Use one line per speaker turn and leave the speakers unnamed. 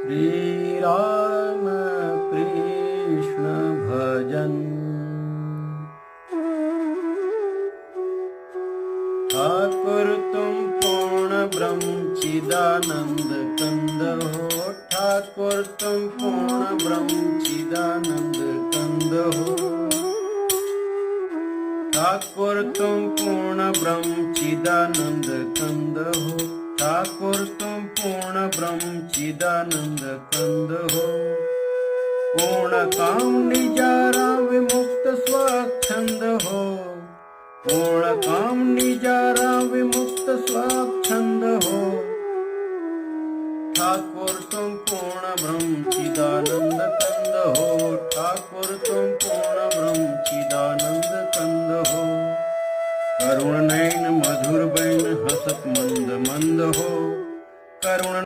श्री राम कृष्ण भजन। ठाकुर तुम पूर्ण ब्रह्म चिदानंद कंद हो। ठाकुर तुम पूर्ण ब्रह्म चिदानंद कंद हो। ठाकुर तुम पूर्ण ब्रह्म चिदानंद कंद हो। ठाकुर तुम पूर्ण ब्रह्म चिदानंद कंद हो। पूर्ण काम निजारा विमुक्त स्वच्छंद हो। पूर्ण काम निजारा विमुक्त स्वच्छंद हो। ठाकुर तुम पूर्ण ब्रह्म चिदानंद कंद हो। ठाकुर तुम पूर्ण ब्रह्म चिदानंद कंद हो। करुण नयन मधुर बैन हसत मंद मंद हो। करुण